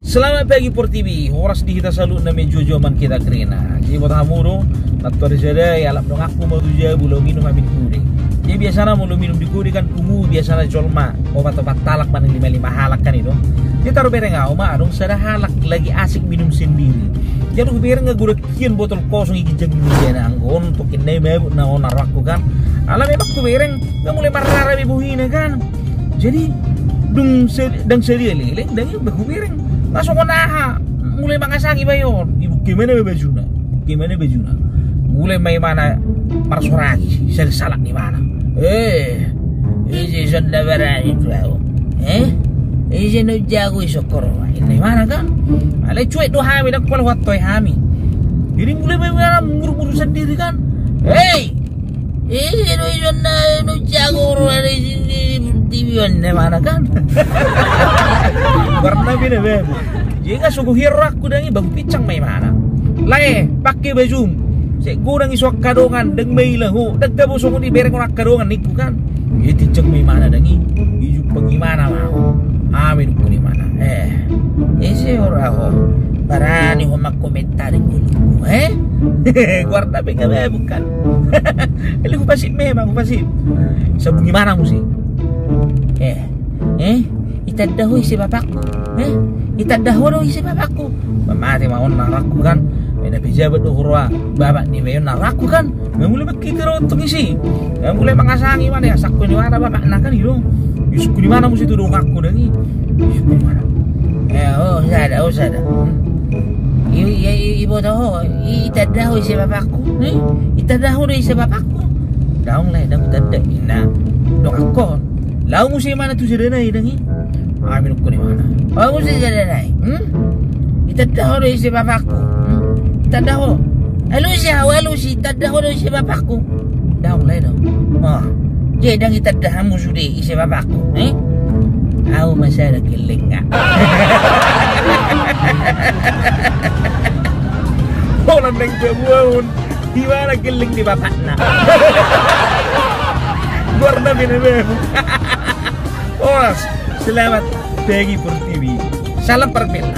Selamat pagi Por TV. Horas di kita salut na medyo joman kita krena. Jadi buat hamuro, nato ada ya lap dong aku mau tuja belum minum amin kuri. Jadi biasanya mau minum di kuri kan kumu biasanya colma obat-obat talak man 5 halak kan itu. Dia taruh bereng ma dong sada halak lagi asik minum sendiri. Jadi bereng ngagura kian botol kosong iki jeng na anggon untuk kene mebu na onar aku kan. Alam memang ku bereng nggak mulai marah bebuhina kan. Jadi dong sedang sedia leleng dan ibu bereng langsung naha mulai mangasagi bayon ibu gimana bajuna mulai may mana marsuragi sel salak di mana isi sonda berani itu isi no jago isokoro ini mana kan ale cuek do hami dak pol wattoy hami ini mulai may mana muru-muru sendiri kan isi no sonda no jago TV mana kan karena bina bebo jika suku hero aku dangi bagu picang may mana lae pakai baju saya kurang isok kadongan deng may lahu deg dabo sungo di bereng orang kadongan niku kan itu ceng may mana dangi ijuk bagaimana mau amin ko di mana ese ora ho barani ho makomentari gulu guarda bega bebo kan ele ko pasip memang pasip sabu gimana musi itadahoy si bapakku itadahoy si bapakku mamati maon naraku kan may napijabat uhurwa bapak ni mayon naraku kan mulai magkikiro itong isi mulai mangasangi mana ya sakko ni mana bapak na kan ilo yusuk di mana musi tudong aku dangi yusuk di mana sada ibu tahu itadahoy si bapakku itadahoy si bapakku daong lah dang tada ina dong ako lau musi mana tu sedenai dangi amin ko ni mana musi sedenai itadaho do si bapakku itadaho alusi itadaho do si bapakku daw lai do je dang itadaha mo sudi si bapakku au masara kelinga orang neng bebuan di mana keling di bapakna guarda bene bebo. Selamat pagi Por TV. Salam Perbela.